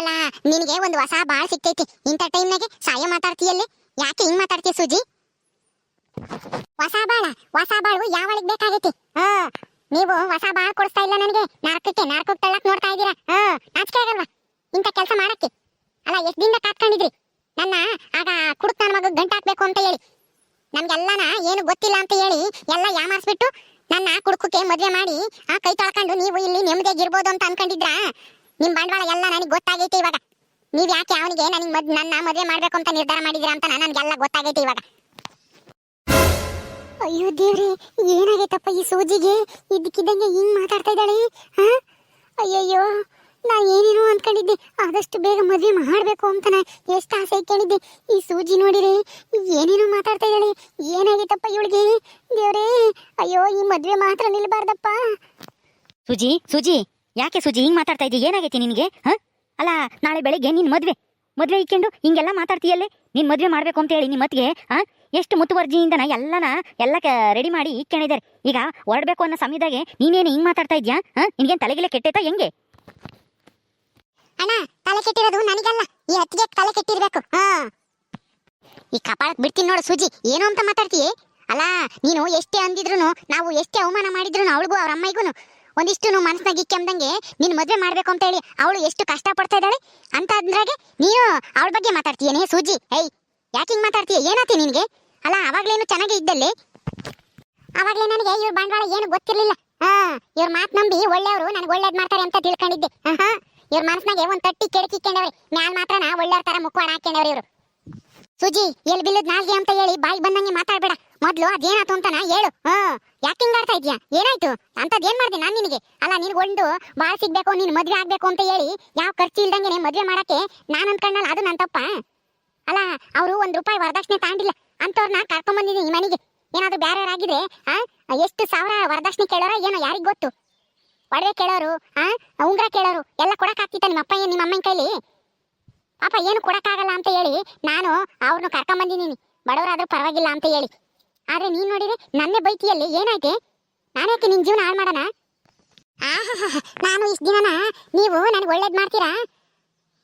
ಅಲ್ಲ ನಿನಗೆ ಒಂದು ಹೊಸ ಬಾಳ್ ಸಿಕ್ತೈತಿ ಇಂಥ ಟೈಮ್ನಾಗೆ ಸಾಯ ಮಾತಾಡ್ತೀಯಲ್ಲಿ ಯಾಕೆ ಹಿಂಗ್ ಮಾತಾಡ್ತೀಯ ಸೂಜಿ? ಹೊಸ ಬಾಳು ಯಾವಳಿಗೆ ಬೇಕಾಗೈತಿ? ನೀವು ಹೊಸ ಬಾಳ್ ಕೊಡಿಸ್ತಾ ಇಲ್ಲ ನನಗೆ, ನಾರ್ಕಕ್ಕೆ ತಳ್ಳಕ್ ನೋಡ್ತಾ ಇದ್ದೀರಾ? ನಾಚಿಕೆ ಆಗಲ್ವಾ ಇಂಥ ಕೆಲಸ ಮಾಡಕ್ಕೆ? ಅಲ್ಲ ಎಷ್ಟು ದಿನ ಕಾತ್ಕೊಂಡಿದ್ರಿ ನನ್ನ ಆಗ ಕುಡುಕ್ ನನ್ನ ಮಗ ಗಂಟು ಹಾಕ್ಬೇಕು ಅಂತ ಹೇಳಿ, ನಮ್ಗೆಲ್ಲನ ಏನು ಗೊತ್ತಿಲ್ಲ ಅಂತ ಹೇಳಿ ಎಲ್ಲ ಯಾಮಾರಿಸ್ಬಿಟ್ಟು ನನ್ನ ಕುಡುಕಕ್ಕೆ ಮದುವೆ ಮಾಡಿ ಆ ಕೈ ತೊಳ್ಕೊಂಡು ನೀವು ಇಲ್ಲಿ ನೆಮ್ಮದಿಯಾಗಿರ್ಬೋದು ಅಂತ ಅನ್ಕೊಂಡಿದ್ರಾ? ನಿಮ್ ಬಂಡವಾಳ ಎಲ್ಲ ನನಗೆ ಗೊತ್ತಾಗೈತೆ ಇವಾಗ. ನೀವ್ ಯಾಕೆ ಅವನಿಗೆ ನನ್ನ ಮದುವೆ ಮಾಡ್ಬೇಕು ಅಂತ ನಿರ್ಧಾರ ಮಾಡಿದಿರಾ ಅಂತ ನನಗೆಲ್ಲ ಗೊತ್ತಾಗೈತೆ ಇವಾಗ. ಅಯ್ಯೋ ದೇವ್ರೆ, ಏನಾಗೈತಪ್ಪ ಈ ಸೂಜಿಗೆ? ಇದ್ದಕ್ಕಿದ್ದಂಗೆ ಹಿಂಗ್ ಮಾತಾಡ್ತಾ ಇದ್ದಾಳೆ. ಅಯ್ಯಯ್ಯೋ, ನಾ ಏನೇನೋ ಅನ್ಕೊಂಡಿದ್ದೆ, ಆದಷ್ಟು ಬೇಗ ಮದುವೆ ಮಾಡ್ಬೇಕು ಅಂತ ನಾ ಎಷ್ಟು ಆಸೆ ಇಟ್ಕೊಂಡಿದ್ದೆ. ಈ ಸೂಜಿ ನೋಡಿರೆ ಏನೇನೋ ಮಾತಾಡ್ತಾ ಇದ್ದಾಳೆ. ಏನಾಗೈತಪ್ಪ ಇವಳಿಗೆ? ದೇವ್ರೇ, ಅಯ್ಯೋ ಈ ಮದುವೆ ಮಾತ್ರ ನಿಲ್ಬಾರ್ದಪ್ಪ. ಸೂಜಿ ಯಾಕೆ ಸೂಜಿ ಹಿಂಗ್ ಮಾತಾಡ್ತಾ ಇದ್ದೀಯ? ಏನಾಗೈತಿ ನಿನಗೆ? ಅಲ್ಲ ನಾಳೆ ಬೆಳಿಗ್ಗೆ ನಿನ್ ಮದ್ವೆ ಇಕ್ಕೊಂಡು ಹಿಂಗೆಲ್ಲ ಮಾತಾಡ್ತೀಯಲ್ಲೇ. ನೀನ್ ಮದ್ವೆ ಮಾಡ್ಬೇಕು ಅಂತ ಹೇಳಿ ನಿಮ್ಮ ಮತ್ತಿಗೆ ಎಷ್ಟು ಮುತುವರ್ಜಿಯಿಂದನ ಎಲ್ಲ ರೆಡಿ ಮಾಡಿ ಇಕ್ಕೊಂಡಿದ್ದಾರೆ. ಈಗ ಹೊರಡ್ಬೇಕು ಅನ್ನೋ ಸಮಯದಾಗೆ ನೀನೇನು ಹಿಂಗ್ ಮಾತಾಡ್ತಾ ಇದ್ಯಾ? ನಿನ್ಗೇನ್ ತಲೆಗಿಲೆ ಕೆಟ್ಟೈತಾ ಹೆಂಗೆ? ಅಣ್ಣ, ತಲೆ ಕೆಟ್ಟಿರೋದು ನನಗಲ್ಲ, ಈ ಅತ್ತಿಗೆ ತಲೆ ಕೆಟ್ಟಿರ್ಬೇಕು. ಈ ಕಪಾಳಕ್ ಬಿಡ್ತೀನಿ ನೋಡು ಸೂಜಿ, ಏನು ಅಂತ ಮಾತಾಡ್ತೀಯ? ಅಲ್ಲ ನೀನು ಎಷ್ಟೇ ಅಂದಿದ್ರು, ನಾವು ಎಷ್ಟೇ ಅವಮಾನ ಮಾಡಿದ್ರು ಅವಳಿಗೂ ಅವ್ರ ಅಮ್ಮಗೂ ಒಂದಿಷ್ಟು ಮನಸ್ನಾಗ ಇಕ್ಕೆಂದಂಗೆ ನಿನ್ ಮದ್ವೆ ಮಾಡ್ಬೇಕು ಅಂತ ಹೇಳಿ ಅವಳು ಎಷ್ಟು ಕಷ್ಟ ಪಡ್ತಾ ಇದ್ದಾಳೆ ಅಂತ ಅಂದ್ರಾಗೆ ನೀನು ಅವಳ ಬಗ್ಗೆ ಮಾತಾಡ್ತೀಯನೇ ಸೂಜಿ? ಯಾಕೆ ಹಿಂಗ್ ಮಾತಾಡ್ತೀಯ? ಏನಾತಿ ನಿನ್ಗೆ? ಅಲ್ಲ ಅವಾಗ್ಲೇನು ಚೆನ್ನಾಗೇ ಇದ್ದಲ್ಲಿ, ಅವಾಗ್ಲೇ ನನಗೆ ಇವ್ರ ಬಂಡವಾಳ ಏನು ಗೊತ್ತಿರ್ಲಿಲ್ಲ. ಇವ್ರ ಮಾತ್ ನಂಬಿ ಒಳ್ಳೆಯವರು ನನಗೆ ಒಳ್ಳೇದ್ ಮಾಡ್ತಾರೆ ಅಂತ ತಿಳ್ಕೊಂಡಿದ್ದೆ. ಇವ್ರ ಮನಸ್ನಾಗೆ ಒಂದ್ ತಟ್ಟಿ ಕೆಡಕಿಕ್ಕೊಂಡವ್ರಿ, ಮ್ಯಾಲ್ ಮಾತ್ರನ ಒಳ್ಳೆಯವ್ರ ತರ ಮುಖವಾಡ ಹಾಕ್ಕೊಂಡವ್ರಿ ಇವ್ರು. ಸುಜಿ, ಎಲ್ ಬಿಲ್ಲದ್ ನಾಲ್ಗೆ ಅಂತ ಹೇಳಿ ಬಾಯಿ ಬಂದಂಗೆ ಮಾತಾಡ್ಬೇಡ. ಮೊದ್ಲು ಅದೇನಾಯ್ತು ಅಂತಾನ ಹೇಳು. ಯಾಕೆ ಹಿಂಗಾಡ್ತಾ ಇದ್ಯಾ? ಏನಾಯ್ತು ಅಂತದ್ ಏನ್ ಮಾಡ್ದೆ ನಾನ್ ನಿನಗೆ? ಅಲ್ಲ ನಿನ್ಗೊಂಡು ಬಾಳ್ ಸಿಗ್ಬೇಕು, ನೀನ್ ಮದ್ವೆ ಆಗ್ಬೇಕು ಅಂತ ಹೇಳಿ ಯಾವ ಖರ್ಚು ಇಲ್ದಂಗೆ ಮದ್ವೆ ಮಾಡಕ್ಕೆ ನಾನ್ ಅನ್ಕೊಂಡಲ್ಲ, ಅದು ನನ್ ತಪ್ಪ. ಅಲ್ಲ ಅವ್ರು ₹1 ವರದಕ್ಷಿಣೆ ತಾಂಡಿಲ್ಲ ಅಂತವ್ರನ್ನ ಕರ್ಕೊಂಡ್ ಬಂದಿದ್ದೀನಿ ಈ ಮನೆಗೆ. ಏನಾದ್ರು ಬ್ಯಾರೆಯವರಾಗಿದ್ರೆ ಎಷ್ಟು ಸಾವಿರ ವರದಕ್ಷಿಣೆ ಕೇಳೋರ ಏನೋ ಯಾರಿಗ್ ಗೊತ್ತು? ಒಡವೆ ಕೇಳೋರು, ಉಂಗ್ರ ಕೇಳೋರು ಎಲ್ಲ ಕೊಡಕ್ ಆಗ್ತಿತ್ತ ನಿಮ್ಮ ಅಮ್ಮನ ಕೈಲಿ? ಪಾಪ ಏನು ಕೊಡಕ್ಕಾಗಲ್ಲ ಅಂತ ಹೇಳಿ ನಾನು ಅವ್ರನ್ನ ಕರ್ಕೊಂಡ್ ಬಂದಿದ್ದೀನಿ, ಬಡವರಾದ್ರೂ ಪರವಾಗಿಲ್ಲ ಅಂತ ಹೇಳಿ. ಆದ್ರೆ ನೀನ್ ನೋಡಿದ್ರೆ ನನ್ನೇ ಬೈತಿಯಲ್ಲಿ. ಏನಾಯ್ತೆ? ನಾನ್ಯಾಕೆ ನಿನ್ ಜೀವನ ಹಾಳು ಮಾಡೋಣ? ನಾನು ಇಷ್ಟ ದಿನನ ನೀವು ನನಗೆ ಒಳ್ಳೇದ್ ಮಾಡ್ತೀರಾ,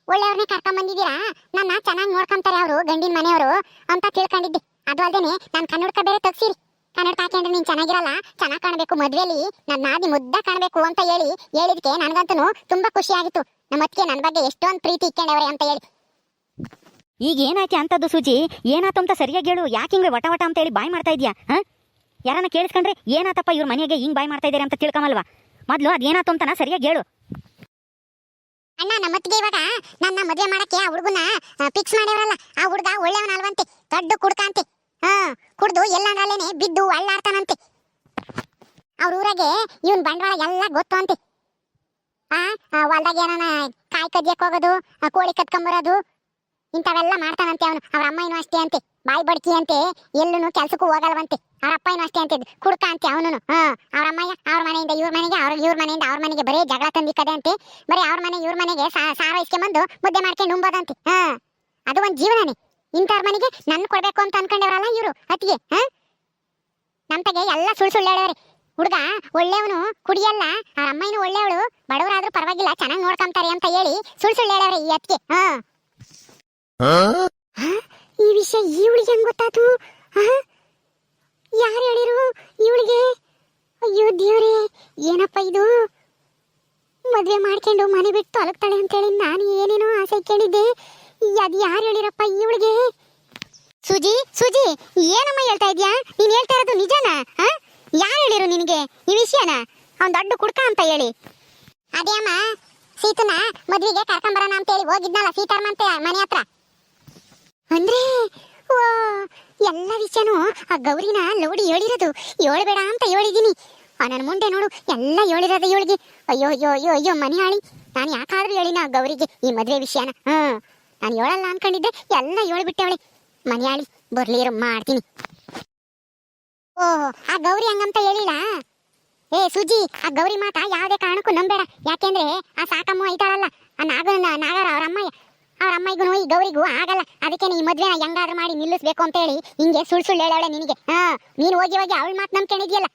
ಒಳ್ಳೆಯವ್ರನ್ನೇ ಕರ್ಕೊಂಡ್ ಬಂದಿದ್ದೀರಾ, ನನ್ನ ಚೆನ್ನಾಗಿ ನೋಡ್ಕೊಂತಾರೆ ಅವರು ಗಂಡಿನ ಮನೆಯವರು ಅಂತ ತಿಳ್ಕೊಂಡಿದ್ದೆ. ಅದು ಅಲ್ದೇನೆ ನಾನು ಕನ್ನಡಕ ಬೇರೆ ತಗ್ಸಿರಿ. ಕನ್ನಡಕ ಹಾಕೊಂಡ್ರೆ ನೀನ್ ಚೆನ್ನಾಗಿರಲ್ಲ, ಚೆನ್ನಾಗಿ ಕಾಣಬೇಕು, ಮದ್ವೆಲಿ ನನ್ನ ನಾದಿ ಮುದ್ದ ಕಾಣಬೇಕು ಅಂತ ಹೇಳಿದ್ಕೆ ನನ್ಗಂತೂ ತುಂಬಾ ಖುಷಿ ಆಗಿತ್ತು. ನಮ್ಮ ಅತ್ತಿಗೆ ನನ್ನ ಬಗ್ಗೆ ಎಷ್ಟೊಂದು ಪ್ರೀತಿ ಇಕ್ಕೊಂಡವ್ರೆ ಅಂತ ಹೇಳಿ. ಈಗ ಏನಾಯ್ತು ಅಂತದ್ದು ಸೂಜಿ? ಏನಾಯ್ತು ಅಂತ ಸರಿಯಾಗಿ ಹೇಳು. ಯಾಕೆ ಹಿಂಗೆ ವಟ ಅಂತ ಹೇಳಿ ಬಾಯ್ ಮಾಡ್ತಾ ಇದ್ಯಾ? ಯಾರನ್ನ ಕೇಳಿಸ್ಕೊಂಡ್ರೆ ಏನಾತಪ್ಪ ಇವ್ರ ಮನೆಗೆ ಹಿಂಗ್ ಬಾಯ್ ಮಾಡ್ತಾ ಇದಾರೆ ಅಂತ ತಿಳ್ಕೊಂಬಲ್ವಾ? ಮೊದ್ಲು ಅದೇನಾಯ್ತು ಅಂತನ ಸರಿಯಾಗಿ ಹೇಳು. ಅಣ್ಣ, ನಮ್ಮತ್ತಿಗೆ ಇವಾಗ ನನ್ನ ಮದುವೆ ಮಾಡಕ್ಕೆ ಆ ಹುಡುಗನ ಫಿಕ್ಸ್ ಮಾಡ್ಯಾರಲ್ಲ, ಆ ಹುಡುಗ ಒಳ್ಳೆಯವನಲ್ವಂತೆ, ದೊಡ್ಡ ಕುಡ್ಕಂತೆ. ಕುಡ್ದು ಎಲ್ಲಂದ್ರಲ್ಲೇನೆ ಬಿದ್ದು ಅಳ್ಳಾಡ್ತಾನಂತೆ. ಅವ್ರ ಊರಾಗೆ ಇವನ್ ಬಂಡವಾಳ ಎಲ್ಲ ಗೊತ್ತು ಅಂತೆ. ಹೊಲ್ದಾಗ ಏನಾನ ಕಾಯಿ ಕದ್ಯಕ್ ಹೋಗೋದು, ಕೋಳಿ ಕತ್ಕೊಂಬರೋದು, ಇಂಥವೆಲ್ಲ ಮಾಡ್ತಾನಂತೆ ಅವನು. ಅವ್ರ ಅಮ್ಮನೂ ಅಷ್ಟೇ ಅಂತೆ, ಬಾಯಿ ಬಡ್ಕಿ ಅಂತೆ, ಎಲ್ಲೂ ಕೆಲ್ಸಕ್ಕೂ ಹೋಗಲ್ವಂತೆ. ಅವ್ರ ಅಪ್ಪನೂ ಅಷ್ಟೇ ಅಂತೆ, ಕುಡ್ಕ ಅಂತೆ ಅವನು. ಅವ್ರ ಅಮ್ಮಯ್ಯ ಅವ್ರ ಮನೆಯಿಂದ ಇವ್ರ ಮನೆಗೆ, ಇವ್ರ ಮನೆಯಿಂದ ಅವ್ರ ಮನೆಗೆ ಬರೀ ಜಗಳ ತಂದಿಕ್ಕದೆ ಅಂತೆ. ಬರೀ ಅವ್ರ ಮನೆ ಇವ್ರ ಮನೆಗೆ ಸಾರ ಇಸ್ಕೊಂಬಂದು ಮುದ್ದೆ ಮಾಡ್ಕೊಂಡು ಉಂಬೋದಂತೆ. ಅದು ಒಂದ್ ಜೀವನನೇ. ಇಂಥವ್ರ ಮನೆಗೆ ನನ್ ಕೊಡ್ಬೇಕು ಅಂತ ಅನ್ಕೊಂಡವ್ರಲ್ಲ ಇವ್ರು ಅತ್ತಿಗೆ. ನಮ್ತಗೆ ಎಲ್ಲ ಸುಳ್ಳು ಹೇಳವ್ರಿ. ಹುಡುಗ ಒಳ್ಳೆಯವನು, ಕುಡಿಯಲ್ಲ, ಅವ್ರ ಅಮ್ಮನೂ ಒಳ್ಳೆಯವಳು, ಬಡವರಾದ್ರೂ ಪರವಾಗಿಲ್ಲ, ಚೆನ್ನಾಗಿ ನೋಡ್ಕೊಂತಾರೆ ಅಂತ ಹೇಳಿ ಸುಳ್ಳು ಹೇಳವ್ರಿ ಈ ಅತ್ತಿಗೆ. ಈ ವಿಷಯ ಇವಳಿಗೆ ಹೆಂಗ್ ಗೊತ್ತಾತು? ಯಾರು ಹೇಳಿರು ಇವಳಿಗೆ? ಅಯ್ಯೋ ದೇವ್ರೆ, ಏನಪ್ಪ ಇದು? ಮದ್ವೆ ಮಾಡ್ಕೊಂಡು ಮನೆ ಬಿಟ್ಟು ತೊಲಗ್ತಾಳೆ ಅಂತೇಳಿ ನಾನು ಏನೇನೋ ಆಸೆ ಕೇಳಿದ್ದೆ. ಅದು ಯಾರು ಹೇಳಿರಪ್ಪ ಇವಳಿಗೆ? ಸುಜಿ, ಏನಮ್ಮ ಹೇಳ್ತಾ ಇದ್ಯಾ? ನೀನ್ ಹೇಳ್ತಾ ಇರೋದು ನಿಜನಾ? ಯಾರು ಹೇಳಿರು ನಿನಗೆ ಈ ವಿಷಯನ? ಅವ್ನ್ ದೊಡ್ಡ ಕುಡ್ಕ ಅಂತ ಹೇಳಿ. ಅದೇ ಅಮ್ಮ, ಸೀತನ ಮದ್ವೆಗೆ ಕರ್ಕೊಂಬರೋಣ ಅಂತೇಳಿ ಹೋಗಿದ್ನಲ್ಲ ಸೀತಾರ್ಮಂತೆ ಮನೆ ಹತ್ರ. ಅಂದ್ರೆ ಎಲ್ಲ ವಿಷಯನೂ ಆ ಗೌರಿನ ಲೋಡಿ ಹೇಳಿರೋದು. ಹೇಳ್ಬೇಡ ಅಂತ ಹೇಳಿದೀನಿ, ನನ್ನ ಮುಂದೆ ನೋಡು ಎಲ್ಲ ಹೇಳಿರೋದು ಇವಳಿಗೆ. ಅಯ್ಯೋ ಅಯ್ಯೋ ಅಯ್ಯೋ ಅಯ್ಯೋ ಮನೆ ಹಾಳಿ, ನಾನು ಯಾಕಾದ್ರೂ ಹೇಳಿನ ಗೌರಿಗೆ ಈ ಮದ್ವೆ ವಿಷಯನ? ನಾನು ಹೇಳಲ್ಲ ಅನ್ಕೊಂಡಿದ್ದೆ, ಎಲ್ಲ ಹೇಳ್ಬಿಟ್ಟವಳೆ. ಮನೆ ಹಾಳಿ ಬರ್ಲಿರು ಮಾಡ್ತೀನಿ. ಓಹೋ, ಆ ಗೌರಿ ಹಂಗಂತ ಹೇಳಿಲ್ಲ. ಸುಜಿ, ಆ ಗೌರಿ ಮಾತಾ ಯಾವ್ದೇ ಕಾರಣಕ್ಕೂ ನಂಬೇಡ. ಯಾಕೆಂದ್ರೆ ಆ ಸಾಕಮ್ಮ ಐತಾಳಲ್ಲ, ಆ ನಾಗರ ಅವ್ರ ಅಮ್ಮಗೂ ಈ ಗೌರಿಗೂ ಆಗಲ್ಲ. ಅದಕ್ಕೆ ಈ ಮದ್ವೆನ ಹೆಂಗಾದ್ರೂ ಮಾಡಿ ನಿಲ್ಲಿಸ್ಬೇಕು ಅಂತ ಹೇಳಿ ಹಿಂಗೆ ಸುಳ್ಳು ಹೇಳವಳೆ ನಿನಗೆ. ನೀನು ಹೋಗಿ ಅವಳ ಮಾತು ನಂಬ್ಕೊಂಡಿದ್ಯಲ್ಲ.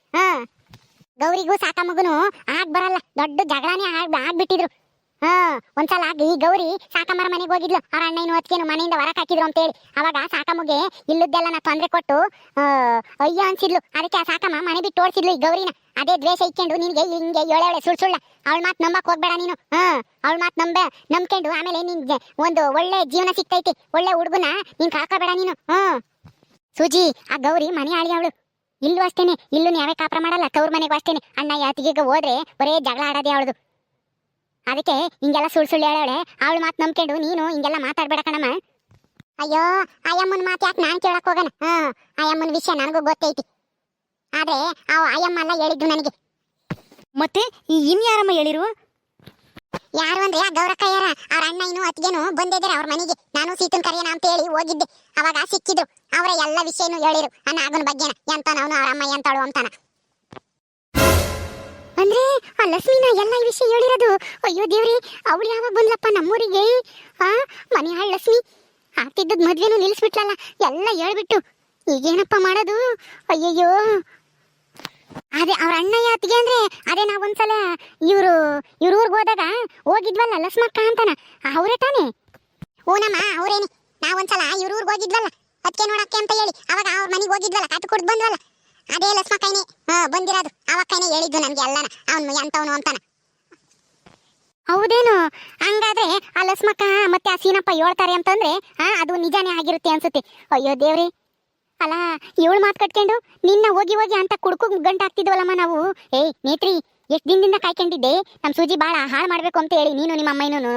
ಗೌರಿಗೂ ಸಾಕಮ್ಮಗೂ ಆಗ್ ಬರಲ್ಲ, ದೊಡ್ಡ ಜಗಳನೇ ಆಗ್ಬಿಟ್ಟಿದ್ರು. ಒಂದ್ಸಲ ಈ ಗೌರಿ ಸಾಕಮ್ಮರ ಮನೆಗೆ ಹೋಗಿದ್ಲು. ಅವ್ರ ಅಣ್ಣ ಇನ್ನು ಹೊತ್ತಿಗೆನು ಮನೆಯಿಂದ ಹೊರಕ್ ಹಾಕಿದ್ರು ಅಂತ ಹೇಳಿ ಅವಾಗ ಸಾಕಮ್ಮಗೆ ಇಲ್ಲದ್ದೆಲ್ಲ ನಾ ತೊಂದ್ರೆ ಕೊಟ್ಟು ಅಯ್ಯೋ ಅನ್ಸಿದ್ಲು. ಅದಕ್ಕೆ ಆ ಸಾಕಮ್ಮ ಮನೆ ಬಿಟ್ಟು ಓಡಿಸಿದ್ಲು ಈ ಗೌರಿನ. ಅದೇ ದ್ವೇಷ ಇಟ್ಕೊಂಡು ನಿನ್ಗೆ ಹಿಂಗೆ ಏಳೆ ಸುಳ್ಳ ಅವಳ ಮಾತು ನಂಬಕ್ ಹೋಗ್ಬೇಡ ನೀನು. ಅವಳ ಮಾತು ನಂಬ್ಕೊಂಡು ಆಮೇಲೆ ನಿನ್ಗೆ ಒಂದು ಒಳ್ಳೆ ಜೀವನ ಸಿಗ್ತೈತಿ, ಒಳ್ಳೆ ಹುಡುಗನ ನೀನ್ ಕಾಕಬೇಡ ನೀನು. ಸೂಜಿ, ಆ ಗೌರಿ ಮನೆ ಆಳಿ ಅವಳು. ಇಲ್ಲೂ ಅಷ್ಟೇನೆ, ಇಲ್ಲೂ ಯಾವೇ ಕಾಪರ ಮಾಡಲ್ಲ. ತವ್ರ ಮನೆಗೂ ಅಷ್ಟೇನೆ, ಅಣ್ಣ ಯಾತಿಗೆ ಹೋದ್ರೆ ಬರೇ ಜಗಳ ಆಡೋದೇ ಅವಳದು. ಅದಕ್ಕೆ ಹಿಂಗೆಲ್ಲ ಸುಳ್ಳು ಹೇಳವಳೆ. ಅವಳ ಮಾತು ನಂಬ್ಕೊಂಡು ನೀನು ಹಿಂಗೆಲ್ಲ ಮಾತಾಡ್ಬೇಡ ಕಣಮ್ಮ. ಅಯ್ಯೋ, ಅಯ್ಯಮ್ಮನ ಮಾತು ಯಾಕೆ ನಾನು ಕೇಳಕ್ ಹೋಗೋಣ? ಅಯ್ಯಮ್ಮನ ವಿಷಯ ನನಗೂ ಗೊತ್ತೈತಿ. ಆದ್ರೆ ಅಯ್ಯಮ್ಮ ಎಲ್ಲ ಹೇಳಿದ್ದು ನನಗೆ. ಮತ್ತೆ ಇನ್ಯಾರಮ್ಮ ಹೇಳಿರು? ಯಾರು ಅಂದ್ರೆ ಆ ಗೌರಕ್ಕಯ್ಯರ ಅವ್ರ ಅಣ್ಣ ಇನ್ನು ಅತ್ತಿಗೆನು ಬಂದಿದ್ದಾರೆ ಅವ್ರ ಮನೆಗೆ. ನಾನು ಸೀತನ್ ಕರೆಯೋಣ ಅಂತ ಹೇಳಿ ಹೋಗಿದ್ದೆ. ಅವಾಗ ಸಿಕ್ಕಿದ್ರು. ಅವರ ಎಲ್ಲ ವಿಷಯನೂ ಹೇಳಿರು. ನಾಗನ ಬಗ್ಗೆನ ಎಂತಾನ ಅವನು, ಅವ್ರ ಅಮ್ಮ ಎಂತಾಳು ಅಂತಾನ. ಅಂದ್ರೆ ಆ ಲಕ್ಷ್ಮಿನ ಎಲ್ಲ ಈ ವಿಷಯ ಹೇಳಿರೋದು. ಅಯ್ಯೋ ದೇವ್ರಿ, ಅವಳು ಯಾವಾಗ ಬಂದ್ಲಪ್ಪ ನಮ್ಮೂರಿಗೆ? ಮನೆ ಹಾಳು ಲಕ್ಷ್ಮಿ ಆಗ್ತಿದ್ದದ್ ಮದ್ವೆನೂ ನಿಲ್ಲಿಸ್ಬಿಟ್ಲಲ್ಲ, ಎಲ್ಲ ಹೇಳ್ಬಿಟ್ಟು. ಈಗೇನಪ್ಪ ಮಾಡೋದು? ಅಯ್ಯಯ್ಯೋ. ಅದೇ ಅವ್ರ ಅಣ್ಣ ಯಾತಿಗೆ ಅಂದ್ರೆ ಅದೇ ನಾವೊಂದ್ಸಲ ಇವ್ರ ಊರ್ಗ್ ಹೋದಾಗ ಹೋಗಿದ್ವಲ್ಲ ಲಕ್ಷ್ಮಕ್ಕ ಅಂತಾನ, ಅವ್ರೇ ತಾನೇ? ಓನಮ್ಮ ಅವ್ರೇನಿ. ನಾವೊಂದ್ಸಲ ಇವ್ರ ಊರ್ಗ್ ಹೋಗಿದ್ವಲ್ಲ ಅದಕ್ಕೆ ನೋಡಕ್ಕೆ ಅಂತ ಹೇಳಿ ಅವಾಗ ಅವ್ರ ಮನೆಗೆ ಹೋಗಿದ್ವಲ್ಲ, ಕಾತು ಕುಡ್ದು ಬಂದ್ವಲ್ಲ, ಅದೇ ಲಕ್ಷ್ಮಕ್ಕನೇ ಬಂದಿರೋದು. ಅವಕ್ಕನೇ ಹೇಳಿದ್ದು ನನ್ಗೆ ಎಲ್ಲಾನ ಅವನು ಎಂತವನು ಅಂತಾನ. ಹೌದೇನು? ಹಂಗಾದ್ರೆ ಆ ಲಕ್ಷ್ಮಕ್ಕ ಮತ್ತೆ ಆ ಸೀನಪ್ಪ ಹೇಳ್ತಾರೆ ಅಂತಂದ್ರೆ ಅದು ನಿಜಾನೇ ಆಗಿರುತ್ತೆ ಅನ್ಸುತ್ತೆ. ಅಯ್ಯೋ ದೇವ್ರಿ, ಅಲ್ಲ ಇವಳು ಮಾತು ಕಟ್ಕೊಂಡು ನಿನ್ನ ಹೋಗಿ ಅಂತ ಕುಡ್ಕು ಗಂಟು ಹಾಕ್ತಿದ್ವಲ್ಲಮ್ಮ ನಾವು. ಏಯ್ ನೇತ್ರಿ, ಎಷ್ಟು ದಿನದಿಂದ ಕಾಯ್ಕೊಂಡಿದ್ದೆ ನಮ್ಮ ಸೂಜಿ ಬಾಳ ಹಾಳು ಮಾಡ್ಬೇಕು ಅಂತ ಹೇಳಿ ನೀನು ನಿಮ್ಮ ಅಮ್ಮನೂ.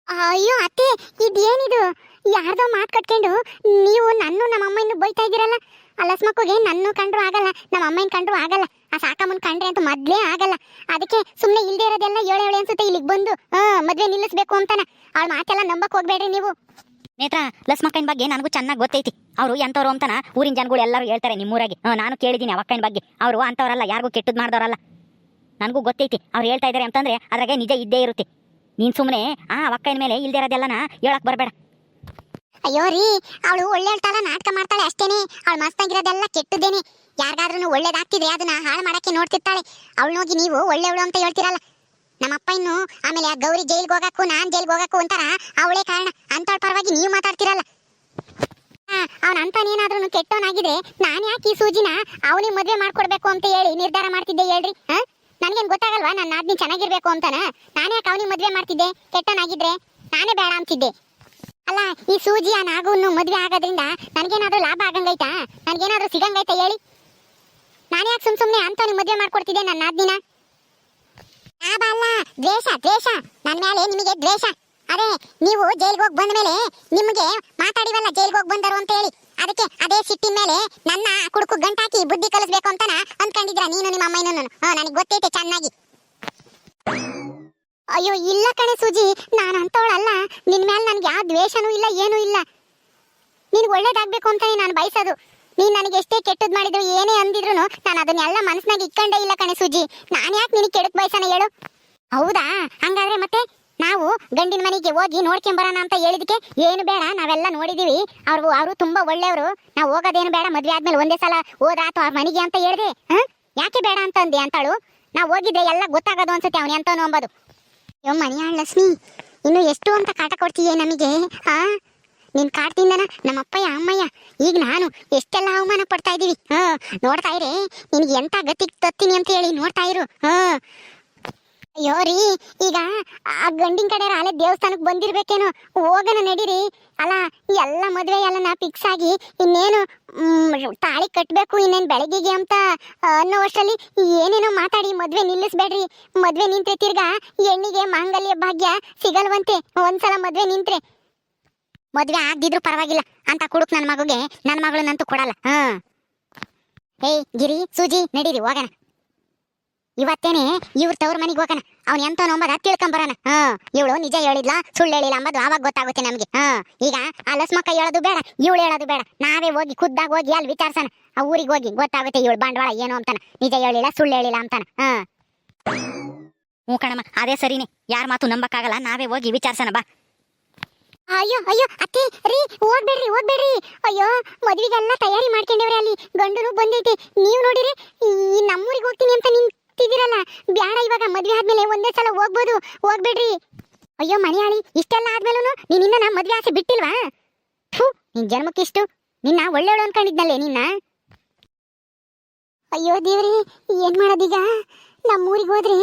ಅಯ್ಯೋ ಅತ್ತೆ, ಇದೇನಿದು? ಯಾರ್ದೋ ಮಾತು ಕಟ್ಕೊಂಡು ನೀವು ನಮ್ಮ ಅಮ್ಮನ್ನು ಬೈತಾ ಇದ್ದೀರಲ್ಲ. ಆ ಲಕ್ಷ್ಮಕ್ಕಗೆ ನನ್ನ ಕಂಡ್ರು ಆಗಲ್ಲ, ನಮ್ಮ ಅಮ್ಮನ ಕಂಡ್ರು ಆಗಲ್ಲ, ಆ ಸಾಕಮ್ಮನ ಕಂಡ್ರೆ ಅಂತೂ ಮೊದ್ಲೇ ಆಗಲ್ಲ. ಅದಕ್ಕೆ ಸುಮ್ಮನೆ ಇಲ್ದೇ ಇರೋದೆಲ್ಲ ಏಳೆ ಅನ್ಸುತ್ತೆ ಇಲ್ಲಿಗೆ ಬಂದು ಮದ್ವೆ ನಿಲ್ಲಿಸ್ಬೇಕು ಅಂತಾನ. ಅವಳ ಮಾತೆಲ್ಲ ನಂಬಕ್ ಹೋಗ್ಬೇಡ್ರಿ ನೀವು. ನೇತ್ರ, ಲಕ್ಷ್ಮಕ್ಕನ ಬಗ್ಗೆ ನನಗೂ ಚೆನ್ನಾಗಿ ಗೊತ್ತೈತಿ. ಅವರು ಎಂತವ್ರು ಅಂತಾನ ಊರಿನ ಜನಗಳು ಎಲ್ಲರೂ ಹೇಳ್ತಾರೆ ನಿಮ್ಮೂರಾಗೆ. ನಾನು ಕೇಳಿದ್ದೀನಿ ಅವಕ್ಕನ ಬಗ್ಗೆ. ಅವರು ಅಂತವ್ರಲ್ಲ, ಯಾರಿಗೂ ಕೆಟ್ಟದ್ ಮಾಡ್ದವ್ರಲ್ಲ. ನನಗೂ ಗೊತ್ತೈತಿ ಅವ್ರು ಹೇಳ್ತಾ ಇದ್ದಾರೆ ಅಂತಂದ್ರೆ ಅದ್ರಾಗೆ ನಿಜ ಇದ್ದೇ ಇರುತ್ತೆ. ನೀನ್ ಸುಮ್ಮನೆ ಅವಕ್ಕನ ಮೇಲೆ ಇಲ್ದೇ ಇರೋದೆಲ್ಲನ ಹೇಳಕ್ ಬರಬೇಡ. ಅಯ್ಯೋ ರೀ, ಅವಳು ಒಳ್ಳೆ ಹೇಳ್ತಾಳ, ನಾಟಕ ಮಾಡ್ತಾಳೆ ಅಷ್ಟೇನೆ. ಅವಳು ಮಸ್ತಾಗಿರೋದೆಲ್ಲ ಕೆಟ್ಟದೇನೆ. ಯಾರಿಗಾದ್ರೂ ಒಳ್ಳೇದಾಗ್ತಿದೆ ಅದನ್ನ ಹಾಳು ಮಾಡಕ್ಕೆ ನೋಡ್ತಿರ್ತಾಳೆ. ಅವಳು ಹೋಗಿ ನೀವು ಒಳ್ಳೆವಳು ಅಂತ ಹೇಳ್ತಿರಲ್ಲ. ನಮ್ಮಪ್ಪ ಇನ್ನು ಆಮೇಲೆ ಆ ಗೌರಿ ಜೈಲ್ಗೆ ಹೋಗಕ್ಕೂ ನಾನ್ ಜೈಲ್ಗೆ ಹೋಗಕ್ಕೂ ಅಂತಾರ ಅವಳೇ ಕಾರಣ. ಅಂತವಳ ಪರವಾಗಿ ನೀವು ಮಾತಾಡ್ತಿರಲ್ಲ. ಅವನ ಅಂತಾನೇನಾದ್ರೂ ಕೆಟ್ಟವನಾಗಿದ್ರೆ ನಾನು ಯಾಕೆ ಈ ಸೂಜಿನ ಅವನಿಗೆ ಮದುವೆ ಮಾಡ್ಕೊಡ್ಬೇಕು ಅಂತ ಹೇಳಿ ನಿರ್ಧಾರ ಮಾಡ್ತಿದ್ದೆ ಹೇಳ್ರಿ? ನನ್ಗೇನ್ ಗೊತ್ತಾಗಲ್ವಾ ನನ್ನ ನಾದ್ನಿ ಚೆನ್ನಾಗಿರ್ಬೇಕು ಅಂತಾನ? ನಾನೇ ಯಾಕೆ ಅವನಿಗೆ ಮದುವೆ ಮಾಡ್ತಿದ್ದೆ? ಕೆಟ್ಟವನಾಗಿದ್ರೆ ನಾನೇ ಬೇಡ ಅಂತಿದ್ದೆ. ಅಲ್ಲ, ಈ ಸೂಜಿ ಆ ನಾಗುನ್ನು ಮದುವೆ ಆಗೋದ್ರಿಂದ ನನಗೇನಾದ್ರೂ ಲಾಭ ಆಗಂಗೈತಾ? ನನಗೇನಾದ್ರೂ ಸಿಗಂಗೈತಾ ಹೇಳಿ? ನಾನೇ ಯಾಕೆ ಸುಮ್ನೆ ಅಂತವನಿಗೆ ಮದುವೆ ಮಾಡ್ಕೊಡ್ತಿದ್ದೆ ನನ್ನ ನಾದ್ನಿನ? ಲಾಭ ಅಲ್ಲ, ದ್ವೇಷ. ನನ್ನ ಮೇಲೆ ನಿಮಗೆ ದ್ವೇಷ. ಅದೇ ನೀವು ಜೈಲ್ಗೆ ಹೋಗಿ ಬಂದ ಮೇಲೆ ನಿಮಗೆ ಮಾತಾಡಿವಲ್ಲ ಜೈಲ್ಗೆ ಹೋಗಿ ಬಂದರು ಅಂತ ಹೇಳಿ. ಅದಕ್ಕೆ ಅದೇ ಸಿಟ್ಟಿನ ಮೇಲೆ ನನ್ನ ಕುಡುಕು ಗಂಟಾಕಿ ಬುದ್ಧಿ ಕಲಿಸ್ಬೇಕು ಅಂತಾನ ಅಂದ್ಕೊಂಡಿದ್ರ ನೀನು ನಿಮ್ಮ ಅಮ್ಮನೂ? ನನಗೆ ಗೊತ್ತೈತೆ ಚೆನ್ನಾಗಿ. ಅಯ್ಯೋ ಇಲ್ಲ ಕಣೆ ಸೂಜಿ, ನಾನು ಅಂತವಳಲ್ಲ. ನಿನ್ ಮೇಲೆ ನನ್ಗೆ ಯಾವ ದ್ವೇಷನೂ ಇಲ್ಲ, ಏನೂ ಇಲ್ಲ. ನಿನ್ಗೆ ಒಳ್ಳೇದಾಗ್ಬೇಕು ಅಂತಾನೆ ನಾನು ಬಯಸೋದು. ನೀನ್ ನನಗೆ ಎಷ್ಟೇ ಕೆಟ್ಟದ್ ಮಾಡಿದ್ರು ಏನೇ ಅಂದಿದ್ರು ನಾನು ಅದನ್ನೆಲ್ಲ ಮನಸ್ನಾಗ ಇಟ್ಕೊಂಡೇ ಇಲ್ಲ ಕಣೆ ಸೂಜಿ. ನಾನು ಯಾಕೆ ನಿನಗೆ ಕೆಡಕ್ ಬಯಸನ ಹೇಳು? ಹೌದಾ? ಹಂಗಾದ್ರೆ ಮತ್ತೆ ನಾವು ಗಂಡಿನ ಮನೆಗೆ ಹೋಗಿ ನೋಡ್ಕೊಂಬರೋಣ ಅಂತ ಹೇಳಿದಕ್ಕೆ ಏನು ಬೇಡ, ನಾವೆಲ್ಲ ನೋಡಿದೀವಿ, ಅವರು ತುಂಬಾ ಒಳ್ಳೆಯವರು, ನಾವು ಹೋಗೋದೇನು ಬೇಡ, ಮದ್ವೆ ಆದ್ಮೇಲೆ ಒಂದೇ ಸಲ ಹೋದ್ರಾತು ಅವ್ರ ಮನೆಗೆ ಅಂತ ಹೇಳಿದೆ. ಯಾಕೆ ಬೇಡ ಅಂತಂದೆ ಅಂತಾಳು. ನಾವು ಹೋಗಿದ್ರೆ ಎಲ್ಲ ಗೊತ್ತಾಗೋದು ಅನ್ಸುತ್ತೆ ಅವನು ಎಂತನು ಅಂಬೋದು. ಅಯ್ಯೋ ಮನೆಯಾಳ ಲಕ್ಷ್ಮಿ, ಇನ್ನು ಎಷ್ಟು ಅಂತ ಕಾಟ ಕೊಡ್ತೀಯೇ ನಮಗೆ? ನಿನ್ ಕಾಡ್ತಿಂದನ ನಮ್ಮಪ್ಪಯ್ಯ ಅಮ್ಮಯ್ಯ ಈಗ ನಾನು ಎಷ್ಟೆಲ್ಲ ಅವಮಾನ ಪಡ್ತಾ ಇದೀವಿ. ನೋಡ್ತಾ ಇರೇ, ನಿನ್ಗೆ ಎಂತ ಗತಿಗೆ ತತ್ತೀನಿ ಅಂತ ಹೇಳಿ ನೋಡ್ತಾ ಇರು. ಅಯ್ಯೋ ರೀ, ಈಗ ಆ ಗಂಡಿನ ಕಡೆ ಅಲ್ಲೇ ದೇವಸ್ಥಾನಕ್ಕೆ ಬಂದಿರ್ಬೇಕೇನೋ, ಹೋಗನ ನಡೀರಿ. ಅಲ್ಲ ಎಲ್ಲ ಮದುವೆ ಎಲ್ಲ ಫಿಕ್ಸ್ ಆಗಿ ಇನ್ನೇನು ತಾಳಿ ಕಟ್ಟಬೇಕು ಇನ್ನೇನು ಬೆಳಗ್ಗೆಗೆ ಅಂತ ಅನ್ನೋ ಅಷ್ಟರಲ್ಲಿ ಏನೇನೋ ಮಾತಾಡಿ ಮದುವೆ ನಿಲ್ಲಿಸ್ಬೇಡ್ರಿ. ಮದುವೆ ನಿಂತ್ರೆ ತಿರ್ಗಾ ಹೆಣ್ಣಿಗೆ ಮಾಂಗಲ್ಯ ಭಾಗ್ಯ ಸಿಗಲ್ವಂತೆ. ಒಂದ್ಸಲ ಮದುವೆ ನಿಂತ್ರೆ ಮದುವೆ ಆಗದಿದ್ರು ಪರವಾಗಿಲ್ಲ ಅಂತ ಕುಡುಕ್ ನನ್ನ ಮಗುಗೆ ನನ್ನ ಮಗಳನ್ನಂತೂ ಕೊಡಲ್ಲ. ಏಯ್ ಗಿರಿ, ಸೂಜಿ, ನಡೀರಿ ಹೋಗೋಣ. ಇವತ್ತೇನೆ ಇವ್ರ ತವ್ರ ಮನೆಗೆ ಹೋಗೋಣ. ಅವ್ನು ಎಂತ ನಂಬದ ತಿಳ್ಕೊಂಬರೋಣ. ಇವಳು ನಿಜ ಹೇಳಿದ್ಲ ಸುಳ್ಳು ಹೇಳಿಲ್ಲ ಅಂಬದು ಆವಾಗ ಗೊತ್ತಾಗುತ್ತೆ ನಮ್ಗೆ. ಈಗ ಆ ಲಕ್ಷ್ಮಕ್ಕ ಹೇಳೋದು ಬೇಡ, ಇವಳು ಹೇಳೋದು ಬೇಡ, ನಾವೇ ಹೋಗಿ ಖುದ್ದಾಗ ಹೋಗಿ ಅಲ್ಲಿ ವಿಚಾರಿಸೋಣ. ಆ ಊರಿಗೆ ಹೋಗಿ ಗೊತ್ತಾಗುತ್ತೆ ಇವಳು ಬಂಡವಾಳ ಏನು ಅಂತಾನ, ನಿಜ ಹೇಳಿಲ್ಲ ಸುಳ್ಳು ಹೇಳಿಲ್ಲ ಅಂತಾನ. ಹ್ಞೂ ಕಣಮ್ಮ, ಅದೇ ಸರಿನೇ. ಯಾರ ಮಾತು ನಂಬಕ್ಕಾಗಲ್ಲ, ನಾವೇ ಹೋಗಿ ವಿಚಾರಿಸೋಣ ಬಾ. ಅಯ್ಯೋ ಅತ್ತೆ ರೀ, ಹೋಗ್ಬೇಡ್ರಿ. ಅಯ್ಯೋ ಮದ್ವಿಗೆಲ್ಲ ತಯಾರಿ ಮಾಡ್ಕೊಂಡೇವ್ರಿ. ಅಲ್ಲಿ ಗಂಡನು ಬಂದೈತೆ. ನೀವು ನೋಡಿರಿ, ಈ ನಮ್ಮೂರಿಗೆ ಹೋಗ್ತೀನಿ ಅಂತ ನಿನ್ ಹೋಗ್ತಿದ್ದೀರಲ್ಲ, ಬ್ಯಾಡ ಇವಾಗ ಮದ್ವೆ ಆದ್ಮೇಲೆ ಒಂದೇ ಸಲ ಹೋಗ್ಬೋದು, ಹೋಗ್ಬೇಡ್ರಿ. ಅಯ್ಯೋ ಮನೆಯಾಳಿ, ಇಷ್ಟೆಲ್ಲ ಆದ್ಮೇಲೂ ನೀನಿನ್ನ ನಾ ಮದ್ವೆ ಆಸೆ ಬಿಟ್ಟಿಲ್ವಾ? ಥೂ, ನಿನ್ ಜನ್ಮಕ್ಕಿಷ್ಟು. ನಿನ್ನ ಒಳ್ಳೆಯವಳು ಅನ್ಕೊಂಡಿದ್ನಲ್ಲೇ ನಿನ್ನ. ಅಯ್ಯೋ ದೇವ್ರಿ, ಏನ್ ಮಾಡೋದೀಗ? ನಮ್ಮೂರಿಗೆ ಹೋದ್ರೆ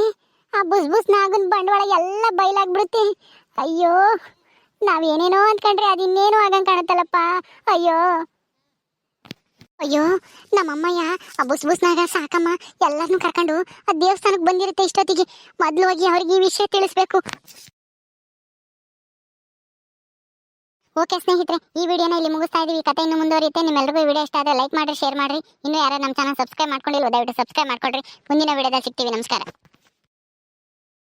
ಆ ಬುಸ್ ನಾಗನ್ ಬಂಡವಾಳ ಎಲ್ಲ ಬಯಲಾಗ್ಬಿಡುತ್ತೆ. ಅಯ್ಯೋ, ನಾವೇನೇನೋ ಅಂದ್ಕೊಂಡ್ರೆ ಅದಿನ್ನೇನೋ ಆಗಂಗ್ ಕಾಣುತ್ತಲ್ಲಪ್ಪ. ಅಯ್ಯೋ ಅಯ್ಯೋ, ನಮ್ಮಮ್ಮಯ್ಯ ಆ ಬುಸ್ನಾಗ ಸಾಕಮ್ಮ ಎಲ್ಲರನ್ನೂ ಕರ್ಕೊಂಡು ಆ ದೇವಸ್ಥಾನಕ್ಕೆ ಬಂದಿರುತ್ತೆ ಇಷ್ಟೊತ್ತಿಗೆ. ಮೊದ್ಲು ಹೋಗಿ ಅವ್ರಿಗೆ ಈ ವಿಷಯ ತಿಳಿಸ್ಬೇಕು. ಓಕೆ ಸ್ನೇಹಿತರೆ, ಈ ವಿಡಿಯೋನ ಇಲ್ಲಿ ಮುಗಿಸ್ತಾ ಇದೀವಿ. ಕತೆ ಇನ್ನು ಮುಂದುವರಿಯುತ್ತೆ. ನಿಮ್ಮೆಲ್ಲರಿಗೂ ಈ ವಿಡಿಯೋ ಇಷ್ಟ ಆದರೆ ಲೈಕ್ ಮಾಡಿ, ಶೇರ್ ಮಾಡ್ರಿ. ಇನ್ನು ಯಾರು ನಮ್ಮ ಚಾನಲ್ ಸಬ್ಸ್ಕ್ರೈಬ್ ಮಾಡ್ಕೊಂಡಿಲ್ವೋ ದಯವಿಟ್ಟು ಸಬ್ಸ್ಕ್ರೈಬ್ ಮಾಡ್ಕೊಳ್ರಿ. ಮುಂದಿನ ವಿಡಿಯೋದಲ್ಲಿ ಸಿಗ್ತೀವಿ. ನಮಸ್ಕಾರ.